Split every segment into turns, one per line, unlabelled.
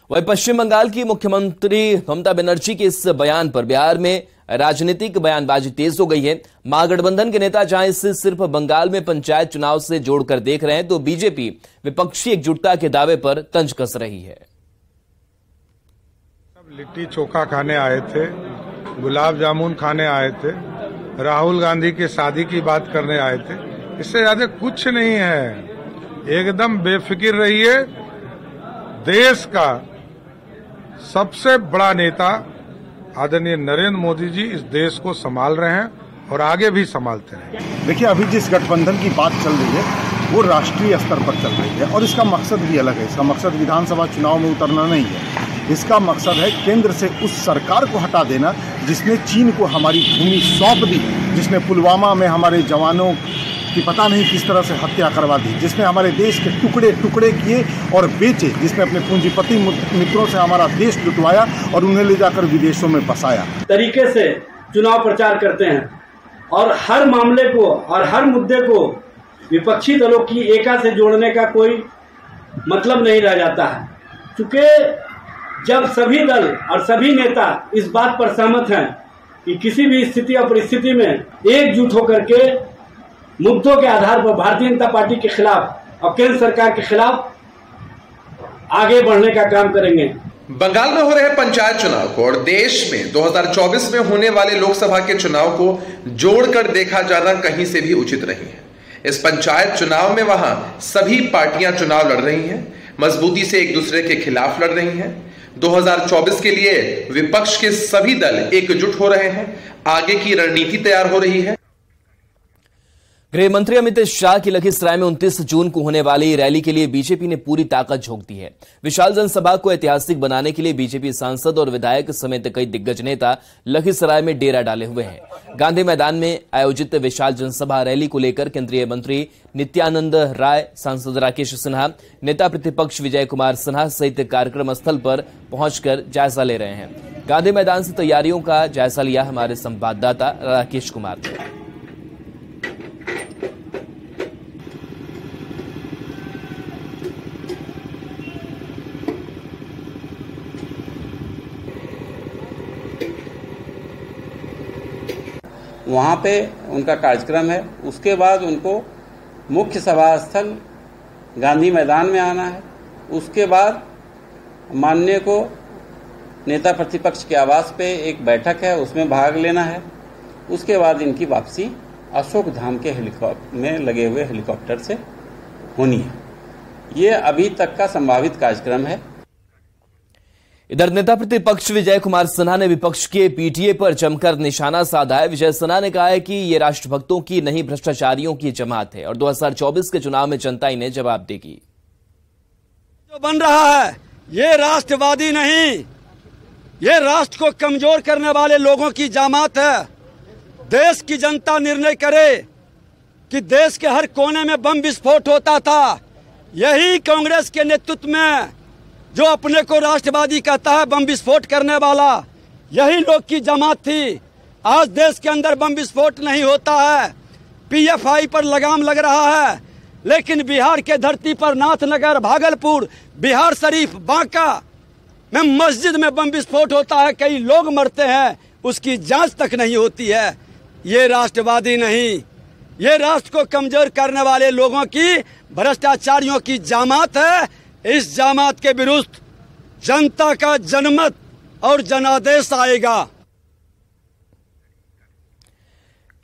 वहीं पश्चिम बंगाल की मुख्यमंत्री ममता बनर्जी के इस बयान पर बिहार में राजनीतिक बयानबाजी तेज हो गई है। महागठबंधन के नेता जहां इसे सिर्फ बंगाल में पंचायत चुनाव से जोड़कर देख रहे हैं, तो बीजेपी विपक्षी एकजुटता के दावे पर तंज कस रही है।
सब लिट्टी चोखा खाने आए थे, गुलाब जामुन खाने आए थे, राहुल गांधी की शादी की बात करने आए थे। इससे ज्यादा कुछ नहीं है। एकदम बेफिक्र रहिए। देश का सबसे बड़ा नेता आदरणीय नरेंद्र मोदी जी इस देश को संभाल रहे हैं और आगे भी संभालते रहेंगे।
देखिए, अभी जिस गठबंधन की बात चल रही है वो राष्ट्रीय स्तर पर चल रही है और इसका मकसद भी अलग है। इसका मकसद विधानसभा चुनाव में उतरना नहीं है। इसका मकसद है केंद्र से उस सरकार को हटा देना जिसने चीन को हमारी भूमि सौंप दी, जिसने पुलवामा में हमारे जवानों की पता नहीं किस तरह से हत्या करवा दी, जिसने हमारे देश के टुकड़े टुकड़े किए और बेचे, जिसने अपने पूंजीपति मित्रों से हमारा देश लुटवाया और उन्हें ले जाकर विदेशों में बसाया।
तरीके से चुनाव प्रचार करते हैं और हर मामले को और हर मुद्दे को विपक्षी दलों की एका से जोड़ने का कोई मतलब नहीं रह जाता है। क्योंकि जब सभी दल और सभी नेता इस बात पर सहमत हैं कि किसी भी स्थिति और परिस्थिति में एकजुट होकर के मुद्दों के आधार पर भारतीय जनता पार्टी के खिलाफ और केंद्र सरकार के खिलाफ आगे बढ़ने का काम करेंगे।
बंगाल में हो रहे पंचायत चुनाव को और देश में 2024 में होने वाले लोकसभा के चुनाव को जोड़कर देखा जाना कहीं से भी उचित नहीं है। इस पंचायत चुनाव में वहां सभी पार्टियां चुनाव लड़ रही हैं, मजबूती से एक दूसरे के खिलाफ लड़ रही हैं। 2024 के लिए विपक्ष के सभी दल एकजुट हो रहे हैं, आगे की रणनीति तैयार हो रही है।
गृह मंत्री अमित शाह की लखीसराय में 29 जून को होने वाली रैली के लिए बीजेपी ने पूरी ताकत झोंक दी है। विशाल जनसभा को ऐतिहासिक बनाने के लिए बीजेपी सांसद और विधायक समेत कई दिग्गज नेता लखीसराय में डेरा डाले हुए हैं। गांधी मैदान में आयोजित विशाल जनसभा रैली को लेकर केंद्रीय मंत्री नित्यानंद राय, सांसद राकेश सिन्हा, नेता प्रतिपक्ष विजय कुमार सिन्हा सहित कार्यक्रम स्थल पर पहुंचकर जायजा ले रहे हैं। गांधी मैदान से तैयारियों का जायजा लिया हमारे संवाददाता राकेश कुमार ने।
वहाँ पे उनका कार्यक्रम है। उसके बाद उनको मुख्य सभा स्थल गांधी मैदान में आना है। उसके बाद माननीय को नेता प्रतिपक्ष के आवास पे एक बैठक है, उसमें भाग लेना है। उसके बाद इनकी वापसी अशोक धाम के हेलीकॉप्टर में लगे हुए हेलीकॉप्टर से होनी है। ये अभी तक का संभावित कार्यक्रम है।
इधर नेता प्रतिपक्ष विजय कुमार सिन्हा ने विपक्ष के पीटीए पर जमकर निशाना साधा है। विजय सिन्हा ने कहा है कि ये राष्ट्रभक्तों की नहीं भ्रष्टाचारियों की जमात है और 2024 के चुनाव में जनता इन्हें जवाब देगी।
जो बन रहा है ये राष्ट्रवादी नहीं, ये राष्ट्र को कमजोर करने वाले लोगों की जमात है। देश की जनता निर्णय करे कि देश के हर कोने में बम विस्फोट होता था। यही कांग्रेस के नेतृत्व में जो अपने को राष्ट्रवादी कहता है, बम विस्फोट करने वाला, यही लोग की जमात थी। आज देश के अंदर बम विस्फोट नहीं होता है, पीएफआई पर लगाम लग रहा है, लेकिन बिहार के धरती पर नाथनगर, भागलपुर, बिहार शरीफ, बांका में मस्जिद में बम विस्फोट होता है, कई लोग मरते हैं, उसकी जांच तक नहीं होती है। ये राष्ट्रवादी नहीं, ये राष्ट्र को कमजोर करने वाले लोगों की, भ्रष्टाचारियों की जमात है। इस जमात के विरुद्ध जनता का जनमत और जनादेश आएगा।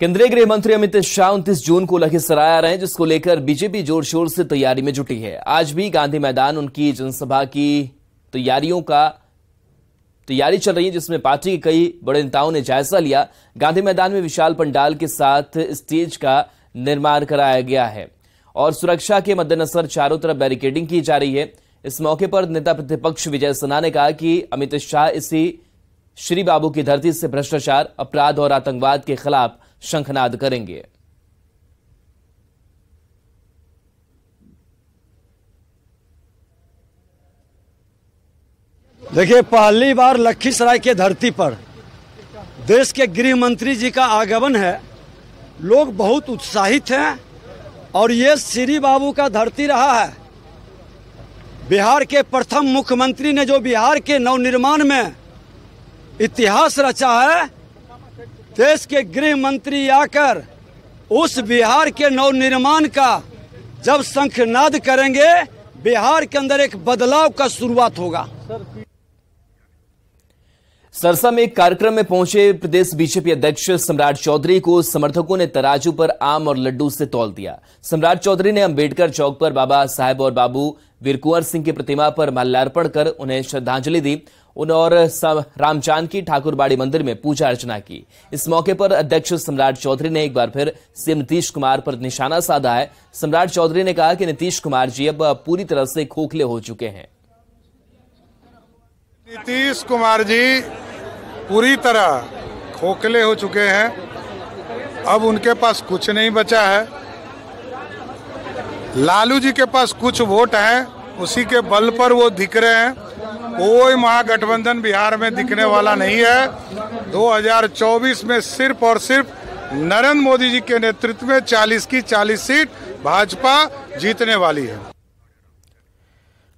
केंद्रीय गृह मंत्री अमित शाह 29 जून को लखीसराय आ रहे हैं, जिसको लेकर बीजेपी जोर शोर से तैयारी में जुटी है। आज भी गांधी मैदान उनकी जनसभा की तैयारी चल रही है, जिसमें पार्टी के कई बड़े नेताओं ने जायजा लिया। गांधी मैदान में विशाल पंडाल के साथ स्टेज का निर्माण कराया गया है और सुरक्षा के मद्देनजर चारों तरफ बैरिकेडिंग की जा रही है। इस मौके पर नेता प्रतिपक्ष विजय सिन्हा ने कहा कि अमित शाह इसी श्री बाबू की धरती से भ्रष्टाचार, अपराध और आतंकवाद के खिलाफ शंखनाद करेंगे।
देखिए, पहली बार लखीसराय के धरती पर देश के गृह मंत्री जी का आगमन है। लोग बहुत उत्साहित हैं और ये श्री बाबू का धरती रहा है। बिहार के प्रथम मुख्यमंत्री ने जो बिहार के नवनिर्माण में इतिहास रचा है, देश के गृह मंत्री आकर उस बिहार के नवनिर्माण का जब शंखनाद करेंगे, बिहार के अंदर एक बदलाव का शुरुआत होगा।
सरसा में एक कार्यक्रम में पहुंचे प्रदेश बीजेपी अध्यक्ष सम्राट चौधरी को समर्थकों ने तराजू पर आम और लड्डू से तौल दिया। सम्राट चौधरी ने अंबेडकर चौक पर बाबा साहेब और बाबू वीर कुंवर सिंह की प्रतिमा पर माल्यार्पण कर उन्हें श्रद्धांजलि दी और रामचानकी ठाकुरबाड़ी मंदिर में पूजा अर्चना की। इस मौके पर अध्यक्ष सम्राट चौधरी ने एक बार फिर सीएम नीतीश कुमार पर निशाना साधा है। सम्राट चौधरी ने कहा कि नीतीश कुमार जी अब पूरी तरह से खोखले हो चुके हैं।
नीतीश कुमार जी पूरी तरह खोखले हो चुके हैं, अब उनके पास कुछ नहीं बचा है। लालू जी के पास कुछ वोट हैं, उसी के बल पर वो दिख रहे हैं। कोई महागठबंधन बिहार में दिखने वाला नहीं है। 2024 में सिर्फ और सिर्फ नरेंद्र मोदी जी के नेतृत्व में 40 की 40 सीट भाजपा जीतने वाली है।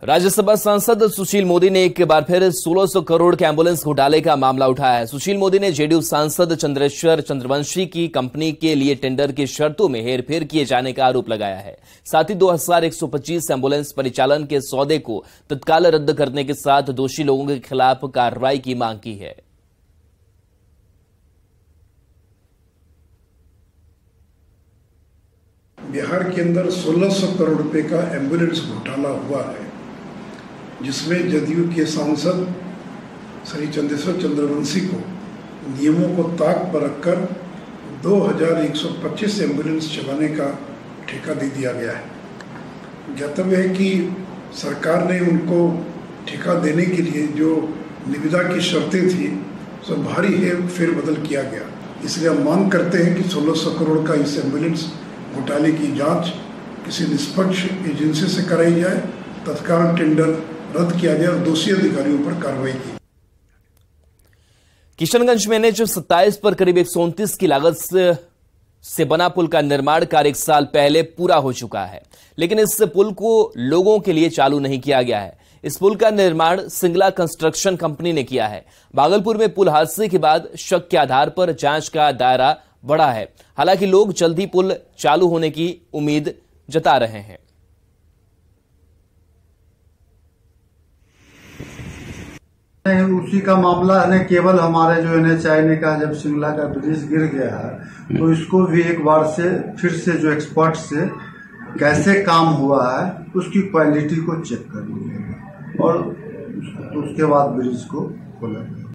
राज्यसभा सांसद सुशील मोदी ने एक बार फिर 1600 करोड़ के एम्बुलेंस घोटाले का मामला उठाया है। सुशील मोदी ने जेडीयू सांसद चंद्रेश्वर चंद्रवंशी की कंपनी के लिए टेंडर की शर्तों में हेरफेर किए जाने का आरोप लगाया है। साथ ही 2125 एम्बुलेंस परिचालन के सौदे को तत्काल रद्द करने के साथ दोषी लोगों के खिलाफ कार्रवाई की मांग की है।
बिहार के अंदर 1600 करोड़ रुपए का एम्बुलेंस घोटाला हुआ है, जिसमें जदयू के सांसद श्री चंद्रेश्वर चंद्रवंशी को नियमों को ताक पर रखकर 2125 एम्बुलेंस चलाने का ठेका दे दिया गया है। ज्ञातव्य है कि सरकार ने उनको ठेका देने के लिए जो निविदा की शर्तें थी, सब भारी फेरबदल किया गया। इसलिए हम मांग करते हैं कि 1600 करोड़ का इस एम्बुलेंस घोटाले की जांच किसी निष्पक्ष एजेंसी से कराई जाए, तत्काल टेंडर रद्द किया गया और दोषी अधिकारियों पर कार्रवाई की।
किशनगंज में NH 27 पर करीब 129 की लागत से बना पुल का निर्माण कार्य 1 साल पहले पूरा हो चुका है, लेकिन इस पुल को लोगों के लिए चालू नहीं किया गया है। इस पुल का निर्माण सिंगला कंस्ट्रक्शन कंपनी ने किया है। भागलपुर में पुल हादसे के बाद शक के आधार पर जांच का दायरा बढ़ा है। हालांकि लोग जल्द ही पुल चालू होने की उम्मीद जता रहे हैं।
उसी का मामला है, केवल हमारे जो NHAI ने कहा जब शिमला का ब्रिज गिर गया है तो इसको भी एक बार से फिर से जो एक्सपर्ट से कैसे काम हुआ है उसकी क्वालिटी को चेक कर लिया और उसके बाद ब्रिज को खोला।